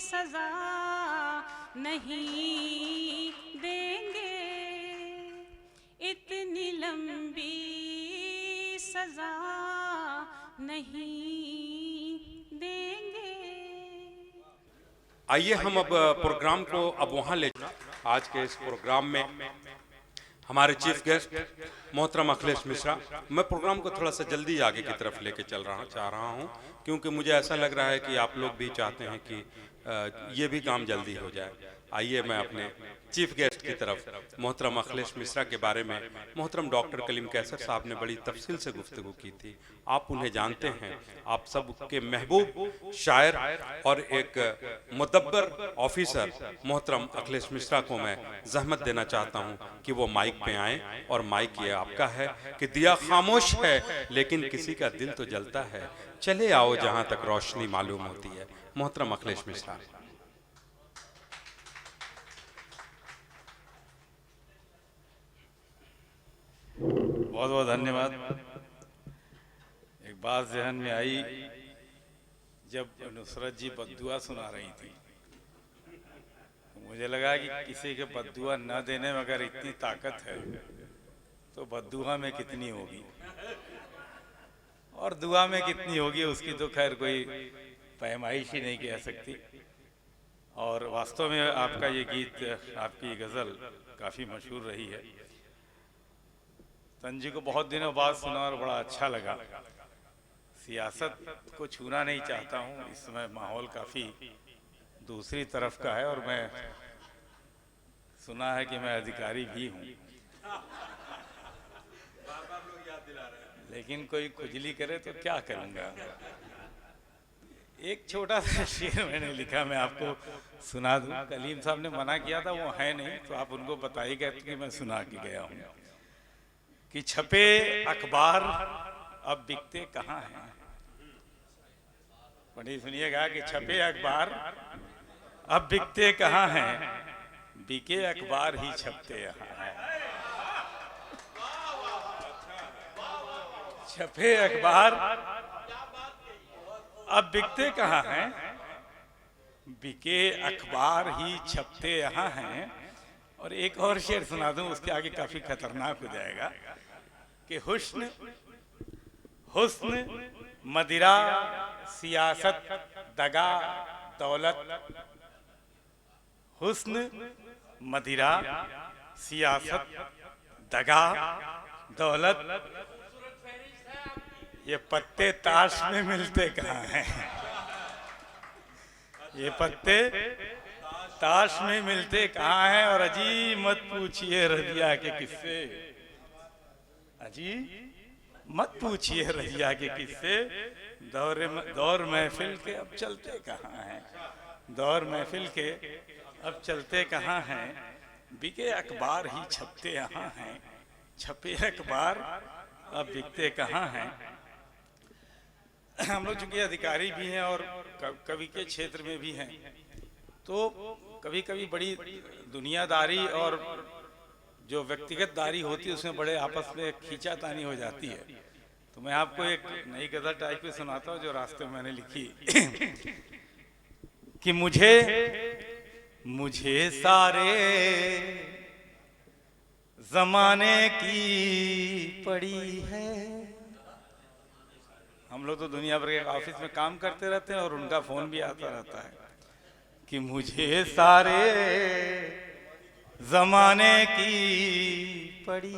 सजा नहीं देंगे, इतनी लंबी सजा नहीं देंगे। आइए हम अब प्रोग्राम को अब वहाँ ले। आज के इस प्रोग्राम में हमारे चीफ गेस्ट मोहतरम अखिलेश मिश्रा। मैं प्रोग्राम को थोड़ा सा जल्दी आगे की तरफ लेके चाह रहा हूँ, क्योंकि मुझे ऐसा लग रहा है कि आप लोग भी चाहते हैं कि ये भी काम जल्दी हो जाए। आइए मैं अपने चीफ गेस्ट की तरफ मोहतरम अखिलेश मिश्रा के बारे में मोहतरम डॉक्टर कलीम कैसर साहब ने बड़ी तफसील से गुफ्तगू की थी। आप उन्हें जानते हैं, आप सब के महबूब शायर और एक मुदब्बर ऑफिसर मोहतरम अखिलेश मिश्रा को मैं जहमत देना चाहता हूं कि वो माइक पे आएं। और माइक ये आपका है कि दिया खामोश है लेकिन किसी का दिल तो जलता है, चले आओ जहां तक रोशनी मालूम होती है। मोहतरम अखिलेश मिश्रा। बहुत बहुत धन्यवाद। एक बात जहन में आई जब नुसरत जी बद्दुआ सुना रही थी, तो मुझे लगा कि किसी के बद्दुआ न देने में अगर इतनी ताकत है तो बद्दुआ में कितनी होगी और दुआ में कितनी होगी, उसकी तो खैर कोई पैमाइश ही नहीं कह सकती। और वास्तव में आपका ये गीत, आपकी गज़ल काफ़ी मशहूर रही है। तन जी को बहुत दिनों बाद सुना और बड़ा अच्छा लगा। सियासत को छूना नहीं चाहता हूँ, इस समय माहौल काफ़ी दूसरी तरफ का है और मैं सुना है कि मैं अधिकारी भी हूँ, लेकिन कोई खुजली करे तो क्या करूँगा। एक छोटा सा शेर मैंने लिखा, मैं आपको सुना दूँ। कलीम साहब ने मना किया था, वो है नहीं तो आप उनको बताइएगा कि मैं सुना के गया हूँ कि छपे अखबार अब बिकते कहाँ हैं। पढ़ी सुनिएगा कि छपे अखबार अब बिकते कहाँ हैं, बिके अखबार ही छपते यहाँ हैं। छपे अखबार अब बिकते कहाँ हैं, बिके अखबार ही छपते यहाँ हैं। और एक और शेर सुना दूं, उसके आगे काफी खतरनाक हो जाएगा कि हुस्न हुस्न मदिरा सियासत दगा दौलत, हुस्न मदिरा सियासत दगा दौलत, ये पत्ते ताश में मिलते कहाँ हैं। ये पत्ते ताश में मिलते कहाँ हैं। और अजी मत पूछिए रजिया के किस्से, अजी मत पूछिए रजिया के किस्से, दौर महफिल के अब चलते कहाँ हैं, दौर महफिल के अब चलते कहाँ हैं, बिके अखबार ही छपते यहाँ हैं, छपे अखबार अब बिकते कहाँ हैं। हम लोग चूंकि अधिकारी भी हैं और कवि के क्षेत्र में भी हैं, तो कभी कभी बड़ी दुनियादारी और जो व्यक्तिगत दारी होती है उसमें बड़े आपस में खींचातानी हो जाती है। तो मैं आपको एक नई गजल टाइप में सुनाता हूँ जो रास्ते में मैंने लिखी कि मुझे सारे जमाने की पड़ी है। हम लोग तो दुनिया भर के ऑफिस में काम करते रहते हैं और उनका फोन भी आता रहता है कि मुझे सारे जमाने की पड़ी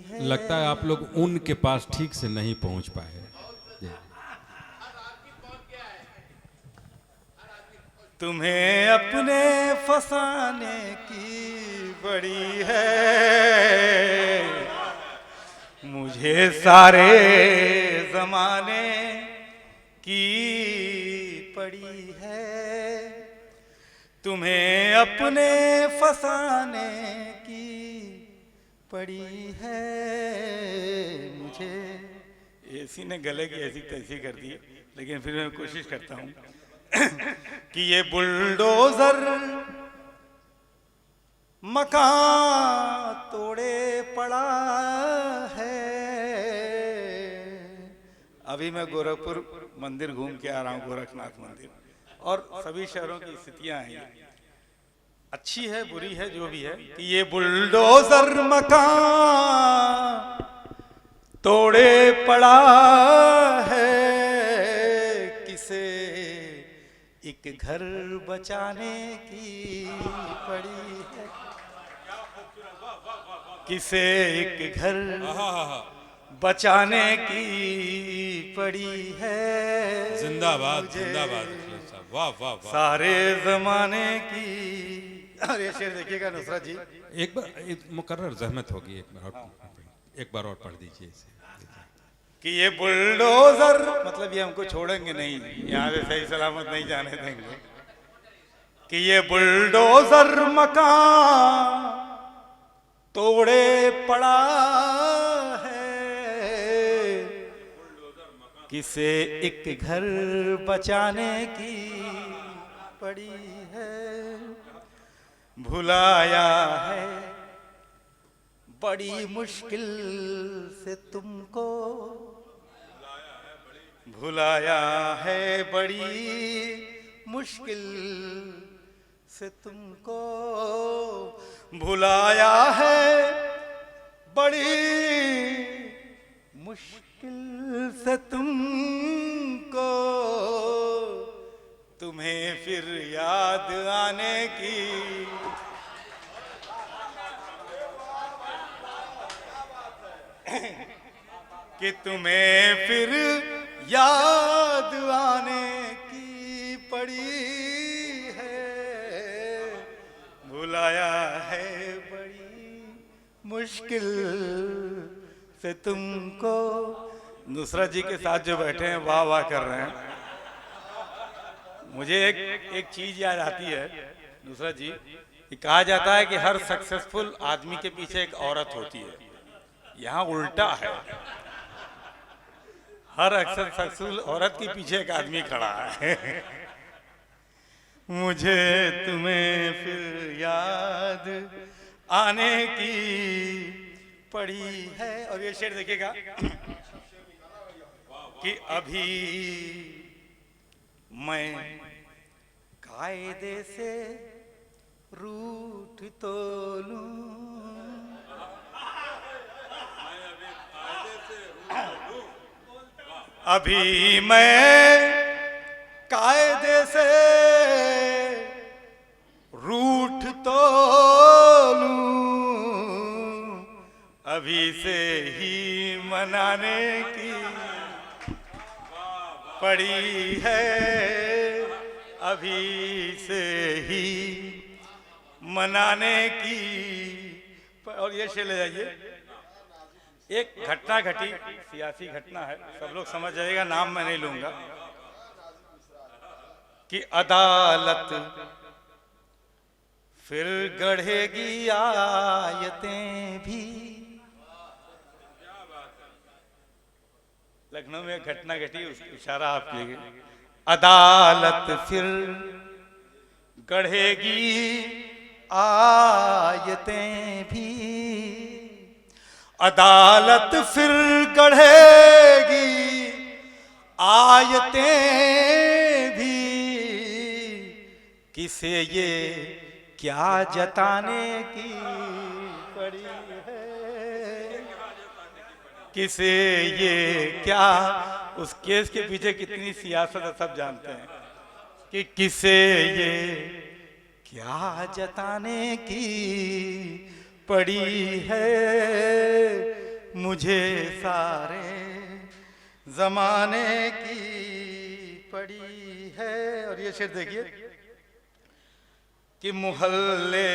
है। लगता है आप लोग उनके पास ठीक से नहीं पहुंच पाए। तुम्हें अपने फसाने की बड़ी है, मुझे सारे जमाने की पड़ी है, तुम्हें अपने फसाने की पड़ी है। मुझे ऐसी ने गले की ऐसी तैसी कर दी, लेकिन फिर मैं कोशिश करता हूँ कि ये बुलडोजर मकान तोड़े पड़ा है। अभी मैं गोरखपुर मंदिर घूम के आ रहा हूँ, गोरखनाथ मंदिर। और सभी शहरों की स्थितियां हैं ये। अच्छी है बुरी है जो भी है कि ये बुलडोजर मकान तोड़े पड़ा है, किसे एक घर बचाने की पड़ी है, किसे एक घर बचाने की पड़ी है। जिंदाबाद मुझे जिंदाबाद अखिलेश साहब, वाह वाह वाह। सारे जमाने की। और ये शेर देखिएगा नुसरत जी, एक बार मुकर्रर जहमत होगी, एक बार और पढ़ दीजिए इसे। कि ये बुलडोजर मतलब ये हमको छोड़ेंगे नहीं, यहाँ से सही सलामत नहीं जाने देंगे, कि ये बुलडोजर मकान तोड़े पड़ा है, किसे एक घर बचाने की पड़ी है। भुलाया है बड़ी मुश्किल से तुमको, भुलाया है बड़ी मुश्किल से तुमको, भुलाया है बड़ी मुश्किल से तुमको, तुम्हें फिर याद आने की। कि तुम्हें फिर याद आने की पड़ी है, भुलाया है बड़ी मुश्किल से तुमको। नुसरत जी के साथ जो बैठे हैं वाह वाह कर रहे हैं। मुझे एक चीज याद आती है नुसरत जी, कि कहा जाता है कि हर सक्सेसफुल आदमी के पीछे एक औरत होती है, यहाँ उल्टा है, हर अक्सर सक्सेसफुल औरत के पीछे एक आदमी खड़ा है। मुझे तुम्हें फिर याद आने की पड़ी है। और ये शेर देखिएगा कि अभी मैं कायदे से रूठ तो लूं, अभी मैं कायदे से रूठ तो लूं, अभी से ही मनाने की पड़ी है, अभी से ही मनाने की। और ये शेर ले जाइए, एक घटना घटी, सियासी घटना है, सब लोग समझ जाएगा, नाम मैं नहीं लूंगा, कि अदालत फिर गढ़ेगी आयतें भी। लखनऊ में एक घटना घटी, उस इशारा आप कीजिए। अदालत फिर गढ़ेगी आयतें भी, अदालत फिर गढ़ेगी आयतें भी, किसे ये क्या जताने की पड़ी है, किसे ये क्या। उस केस के पीछे कितनी सियासत है सब जानते हैं, कि किसे ये क्या जताने की पड़ी है, मुझे सारे जमाने की पड़ी है। और ये शेर देखिए कि मोहल्ले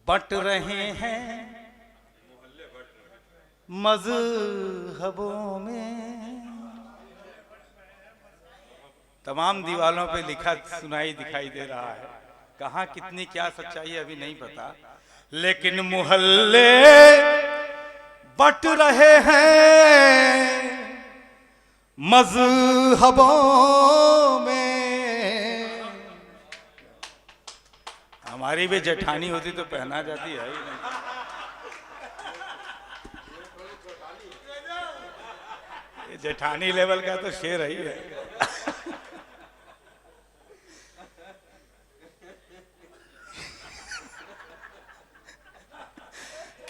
बट रहे हैं मज़हबों में, तमाम दीवालों पे लिखा सुनाई दिखाई दे रहा है, कहाँ कितनी क्या सच्चाई है अभी नहीं पता, लेकिन मोहल्ले बट रहे हैं मज़हबों में। हमारी भी जेठानी होती तो पहना जाती है ही नहीं। जेठानी लेवल का तो शेर ही है।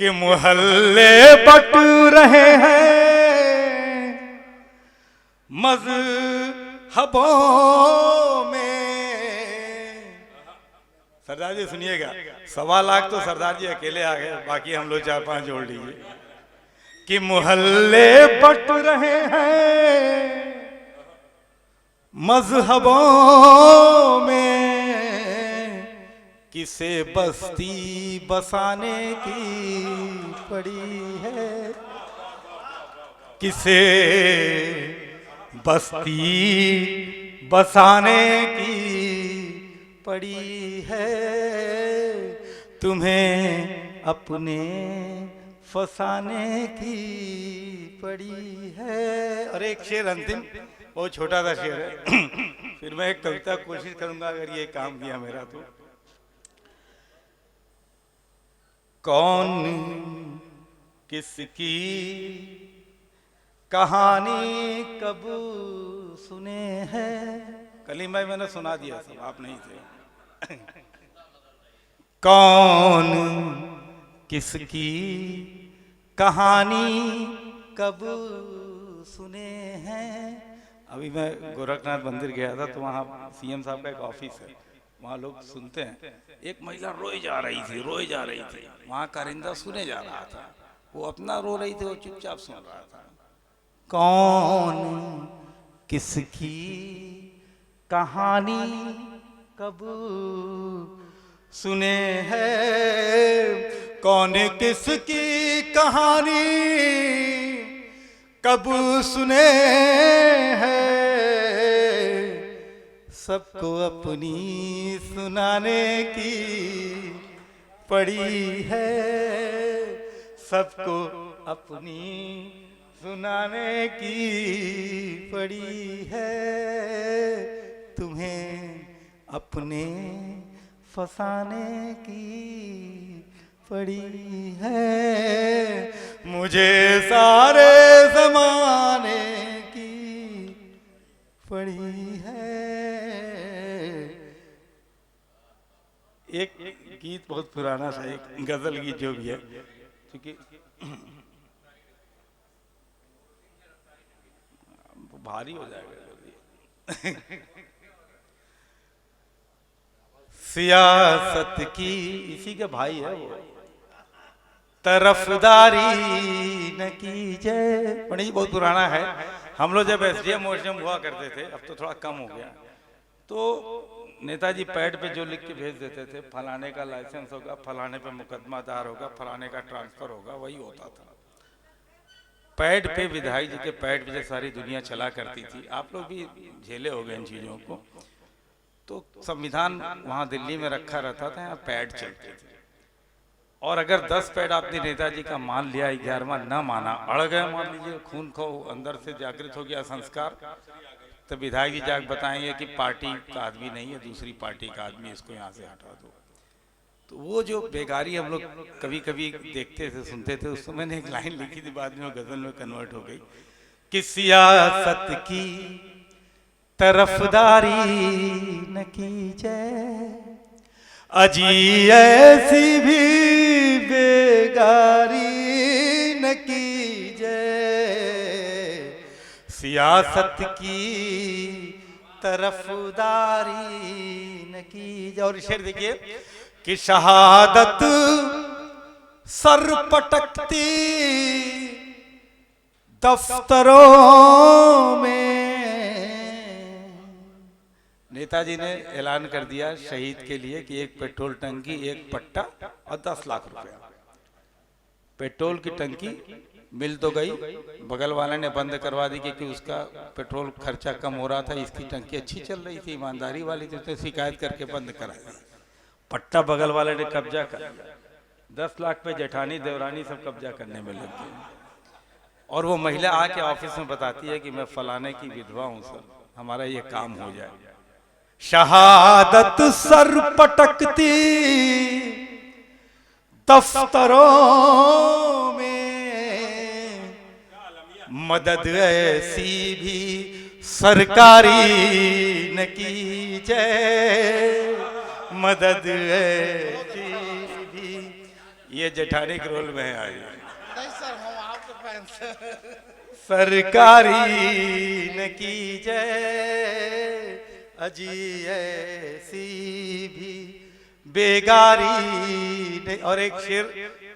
कि मोहल्ले बट रहे हैं मजहबों में। सरदार जी सुनिएगा, 1.25 लाख तो सरदार जी अकेले आ गए, बाकी हम लोग 4-5 जोड़ लीजिए। कि मोहल्ले बट रहे हैं मजहबों में, किसे बस्ती बसाने की पड़ी है, किसे बस्ती बसाने की पड़ी है, तुम्हें अपने फसाने की पड़ी है। और एक शेर अंतिम, बहुत छोटा सा शेर है फिर मैं एक कविता कोशिश करूंगा अगर ये काम किया मेरा तो। कौन किसकी कहानी कब सुने हैं, कल ही मैंने सुना दिया, सब आप नहीं थे। कौन किसकी कहानी कब सुने हैं। अभी मैं गोरखनाथ मंदिर गया था तो वहाँ सीएम साहब का एक ऑफिस है, वहाँ लोग सुनते हैं। एक महिला रोए जा रही थी, वहाँ कारिंदा सुने जा रहा था, वो अपना रो रही थी, वो चुपचाप सुन रहा था। कौन किसकी कहानी कब सुने हैं, कौन किसकी कहानी कब सुने हैं, सबको अपनी सुनाने की पड़ी है, सबको अपनी सुनाने की पड़ी है, तुम्हें अपने फसाने की पड़ी है, मुझे सारे ज़माने की पड़ी है। एक गीत बहुत पुराना सा, एक गजल गीत जो भी है, क्योंकि भारी हो जाएगा सियासत की, इसी के भाई है वो, तरफदारी न कीजिए। पंडित जी बहुत पुराना है, हम लोग जब एसडीएम ओएसडीएम हुआ करते थे, अब तो थोड़ा कम हो गया, तो नेताजी पैड पे जो लिख के भेज देते थे, फलाने का लाइसेंस होगा, फलाने पे मुकदमा दायर होगा, फलाने का ट्रांसफर होगा, वही होता था। पैड पे, विधायक जी के पैड पे सारी दुनिया चला करती थी, आप लोग भी झेले हो गए इन चीजों को। तो संविधान वहाँ दिल्ली में रखा रहता था, यहाँ पैड चलते थे, और अगर 10 पैड आपने नेताजी का मान लिया, 11वां न माना, अड़ गए मान लीजिए, खून खो अंदर से जागृत हो गया संस्कार, तो विधायक जी जाके बताएंगे कि पार्टी का आदमी नहीं है, दूसरी पार्टी का आदमी, इसको यहाँ से हटा दो। तो वो जो बेगारी हम लोग कभी कभी देखते थे, सुनते थे, उस समय मैंने एक लाइन लिखी थी, बाद में गजल में कन्वर्ट हो गई कि सियासत की तरफदारी न कीजिए, अजी ऐसी भी बेगारी न कीजिए, सियासत की तरफदारी न कीजिए। और शेर देखिए कि शहादत सर पटकती दफ्तरों में, नेताजी ने ऐलान कर दिया शहीद के लिए कि एक पेट्रोल टंकी, एक पट्टा और 10 लाख रुपया। पेट्रोल की टंकी मिल तो गई, बगल वाले ने बंद करवा दी क्योंकि उसका पेट्रोल खर्चा कम हो रहा था, इसकी टंकी अच्छी चल रही थी, ईमानदारी वाली थी, तो शिकायत करके बंद कराया। पट्टा बगल वाले ने कब्जा कर लिया, 10 लाख पे जेठानी देवरानी सब कब्जा करने में लग गए। और वो महिला आके ऑफिस में बताती है कि मैं फलाने की विधवा हूं सर, हमारा ये काम हो जाए। शहादत सर पटकती दफ्तरों में, मदद ऐसी भी सरकारी न कीजिए, मदद ऐसी भी ये जेठानी के रोल में है आज। नहीं सर, हम आपके फैंस। सरकारी न की जय अजी ऐसी भी बेगारी ने। और एक शेर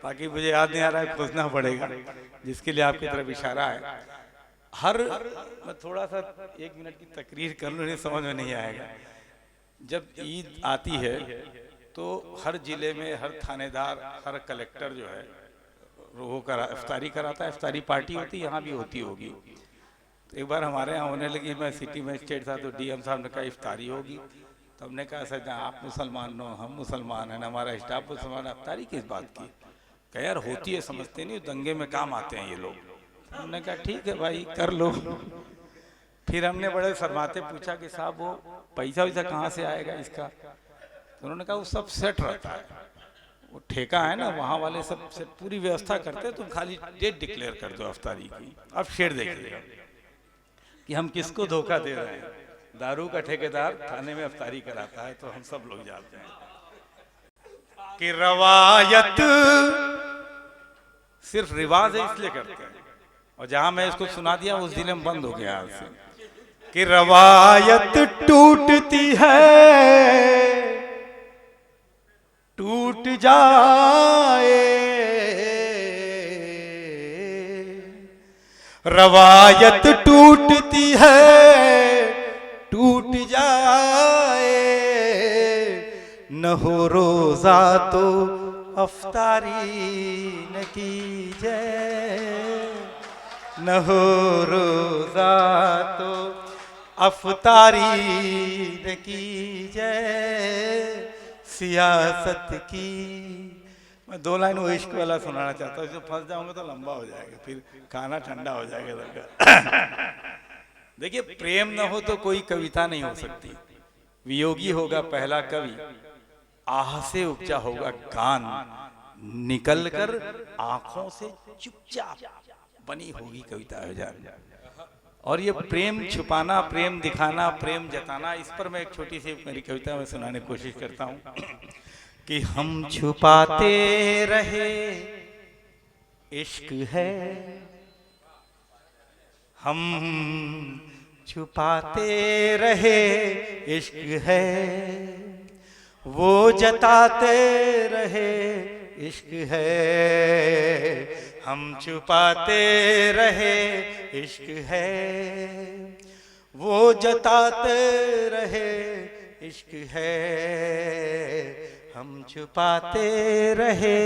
बाकी मुझे याद नहीं आ रहा है, खोजना पड़ेगा, जिसके लिए आपकी तरफ इशारा है। मैं थोड़ा सा 1 मिनट की तकरीर कर लूँ, नहीं समझ में नहीं आएगा। जब ईद आती है तो हर जिले में हर थानेदार, हर कलेक्टर जो है वो इफ्तारी कराता है। इफ्तारी पार्टी होती है, यहाँ भी होती होगी। तो एक बार हमारे यहाँ होने लगी, मैं सिटी मजिस्ट्रेट था, तो डीएम साहब ने कहा इफ्तारी होगी। तो हमने कहा सर आप मुसलमान हो, हम मुसलमान हैं, हमारा स्टाफ मुसलमान, इफ्तारी किस बात की? कह यार होती है, समझते नहीं, दंगे में काम आते हैं ये लोग। हमने कहा ठीक है भाई कर लो। फिर हमने बड़े शर्माते पूछा कि साहब वो पैसा वैसा कहाँ से आएगा इसका? तो उन्होंने कहा वो सब सेट रहता है, वो ठेका है ना, वहाँ वाले सब से पूरी व्यवस्था करते हैं, तुम खाली डेट डिक्लेयर कर दो इफ्तारी की। अब शेर देखिएगा कि हम किसको धोखा दे रहे हैं। दारू का ठेकेदार थाने में इफ्तारी कराता है तो हम सब लोग जानते हैं कि रवायत सिर्फ रिवाज है इसलिए करते हैं। और जहां मैं इसको सुना दिया उस जिले में बंद हो गया आज से कि रवायत टूटती है टूट जाए, रवायत टूटती है टूट जाए, न हो रोजा तो अफ्तारी न कीजिए, न हो रोजा तो अफ्तारी न कीजिए। सियासत की मैं 2 लाइन वो इश्क वाला सुनाना चाहता हूँ, जो फंस जाऊंगा तो लंबा हो जाएगा, फिर खाना ठंडा हो जाएगा सबका। देखिए प्रेम न हो तो कोई कविता नहीं हो सकती। वियोगी होगा पहला कवि, आह से उपजा होगा गान, निकल कर आंखों से चुपचाप बनी होगी कविता हजार। और ये प्रेम छुपाना, प्रेम दिखाना, प्रेम जताना, इस पर मैं एक छोटी सी मेरी कविता में सुनाने की कोशिश करता हूँ कि हम छुपाते रहे इश्क है, हम छुपाते रहे इश्क है, वो जताते रहे इश्क है, हम छुपाते रहे इश्क है, वो जताते रहे इश्क है, हम छुपाते रहे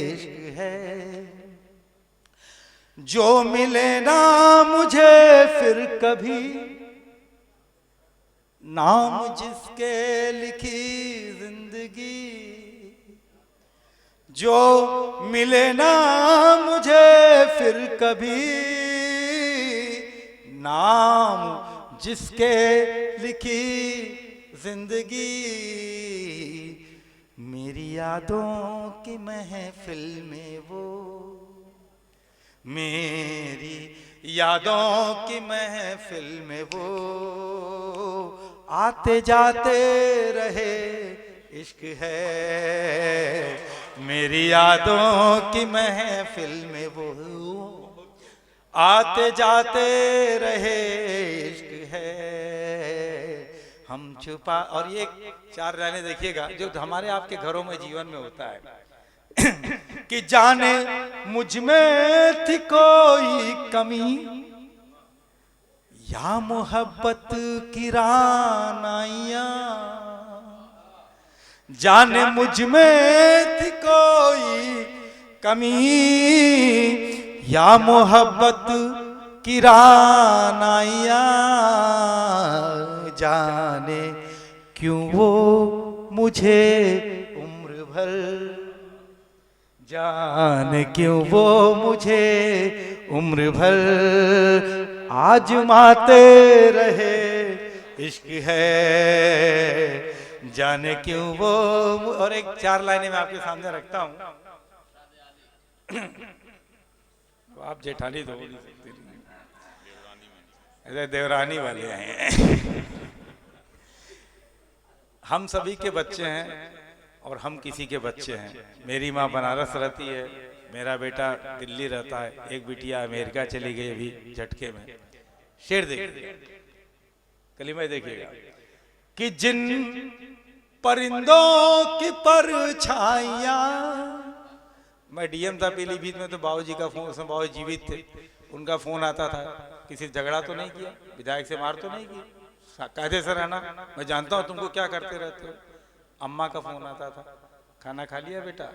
इश्क है। जो मिले ना मुझे फिर कभी, नाम जिसके लिखी जिंदगी, जो मिले ना मुझे फिर कभी, नाम जिसके लिखी जिंदगी, मेरी यादों की महफिल में वो, मेरी यादों की महफिल में वो, आते जाते रहे इश्क है, मेरी यादों की महफिल में वो, आते जाते रहे इश्क है, हम छुपा। और ये 4 लाइनें देखिएगा जो हमारे आपके घरों में जीवन में होता है कि जाने मुझ में थी कोई कमी, या मोहब्बत की रानाइया, जाने मुझ में थी कोई कमी, या मोहब्बत की रानाइया, जाने क्यों वो मुझे उम्र भर, जाने क्यों वो मुझे उम्र भर आजमाते रहे इश्क है, जाने क्यों वो। और एक 4 लाइनें मैं आपके सामने रखता हूं, तो आप जेठानी तो ऐसे देवरानी वाले हैं। हम सभी के बच्चे हैं, और हम किसी के बच्चे हैं। मेरी माँ बनारस रहती है, मेरा बेटा दिल्ली रहता है, एक बिटिया अमेरिका चली गई अभी झटके में। शेर देखिए, कलिमा देखिएगा कि जिन परिंदों की परछाइयां, मैं डीएम था पीलीभीत में, तो बाबूजी का फोन, उसमें बाबू जीवित थे, उनका फोन आता था, किसी से झगड़ा तो नहीं किया, विधायक से मार तो नहीं की, कायदे से रहना, मैं जानता हूँ तुमको क्या करते रहते हो। अम्मा का फोन आता था, खाना खा लिया बेटा,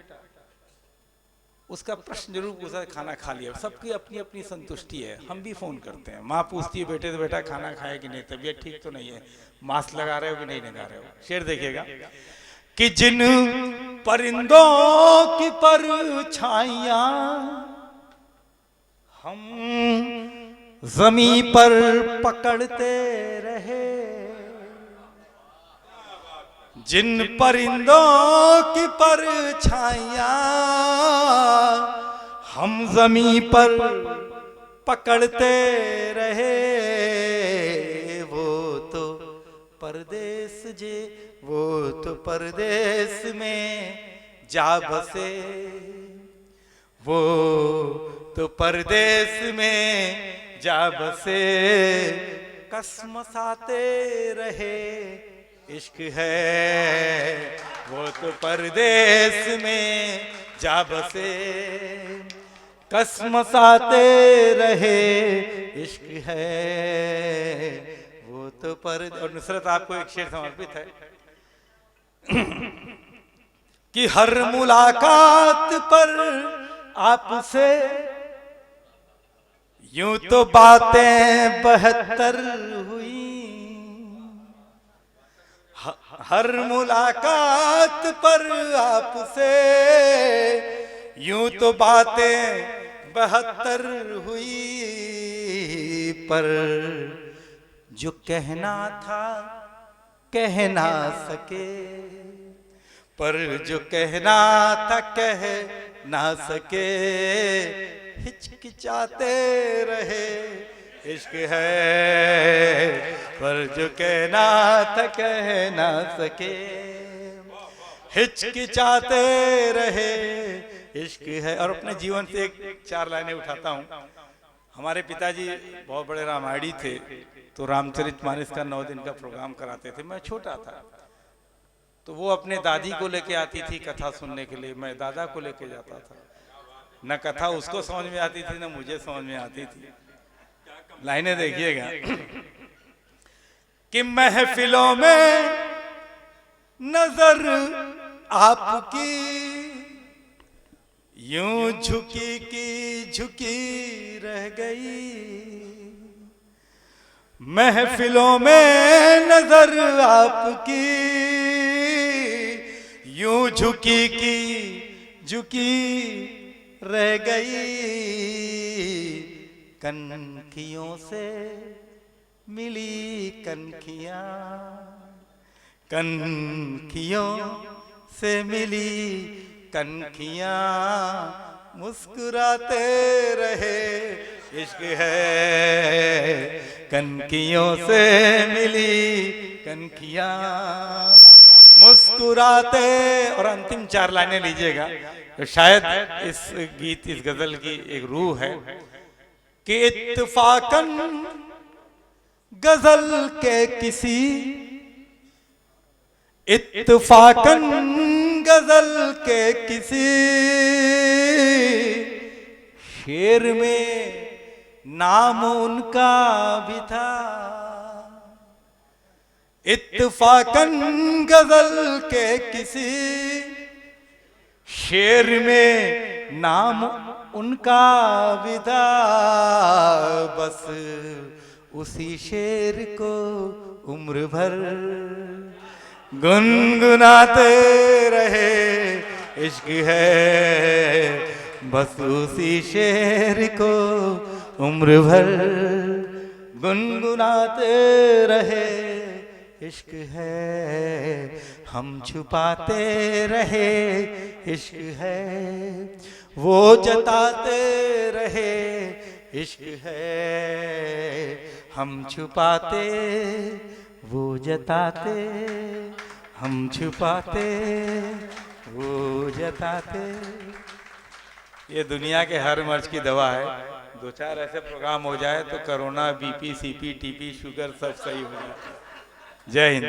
उसका प्रश्न जरूर पूछा, खाना खा लिया। सबकी अपनी अपनी संतुष्टि है। हम भी फोन करते हैं, माँ पूछती है बेटे तो बेटा खाना खाए कि नहीं, तबीयत ठीक तो नहीं है, मास्क लगा रहे हो कि नहीं लगा रहे हो। शेर देखिएगा कि जिन परिंदों की परछाइयां हम जमीन पर पकड़ते रहे, जिन परिंदों की परछाइयां हम जमीन पर पकड़ते रहे, वो तो परदेस जे, वो तो परदेस में जा बसे, वो तो परदेस में जा बसे, कसमसाते रहे इश्क है, वो तो परदेस में जा बसे, कसमसाते रहे इश्क है, वो तो पर। और नुसरत आपको एक शेर समर्पित है कि हर मुलाकात पर आपसे यूं तो बातें 72 हुई, हर मुलाकात पर आपसे यूं तो बातें 72 हुई, पर जो कहना था कह ना सके, पर जो कहना था कह ना सके, हिचकिचाते रहे इश्क है, पर जो कहना था कह ना सके, हिचकिचाते रहे इश्क है। और अपने जीवन से एक 4 लाइनें उठाता हूँ। हमारे पिताजी बहुत बड़े रामायणी थे, तो रामचरितमानस का 9 दिन का प्रोग्राम कराते थे। मैं छोटा था तो वो अपने दादी को लेके आती थी कथा सुनने के लिए, मैं दादा को लेके जाता था। न कथा उसको समझ में आती थी न मुझे समझ में आती थी। लाइनें देखिएगा कि महफिलों में नजर आपकी यूं झुकी की झुकी रह गई, महफिलों में नजर आपकी यूं झुकी की झुकी रह गई, कनखियों से मिली कनखियां, कनखियों से मिली कनखियां, मुस्कुराते रहे इश्क है, कनखियों से मिली कनखियां, मुस्कुराते। और अंतिम 4 लाइनें लीजिएगा, तो शायद इस गीत, इस गजल की एक रूह है कि इत्तफाकन गजल के किसी, इत्तफाकन गजल के किसी शेर में नाम उनका भी था, इत्तफाकन गजल के किसी शेर में नाम उनका भी था, बस उसी शेर को उम्र भर गुनगुनाते रहे इश्क है, बस उसी शेर को उम्र भर गुनगुनाते रहे इश्क है, हम छुपाते रहे इश्क है, वो जताते रहे इश्क है, हम छुपाते वो जताते, हम छुपाते वो जताते। ये दुनिया के हर मर्ज की दवा है। 2-4 ऐसे प्रोग्राम हो जाए तो corona, BP, CP, TP, sugar सब सही हो जाता है। जय हिंद।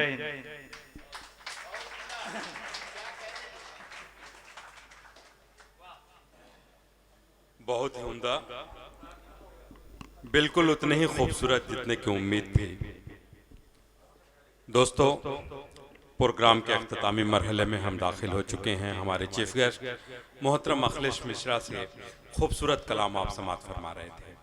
बहुत ही उम्दा, बिल्कुल उतने ही खूबसूरत जितने की उम्मीद थी। दोस्तों, प्रोग्राम के अख्तामी मरहले में हम दाखिल हो चुके हैं। हमारे चीफ गेस्ट मोहतरम अखिलेश मिश्रा से खूबसूरत कलाम आप समाअत फरमा रहे थे।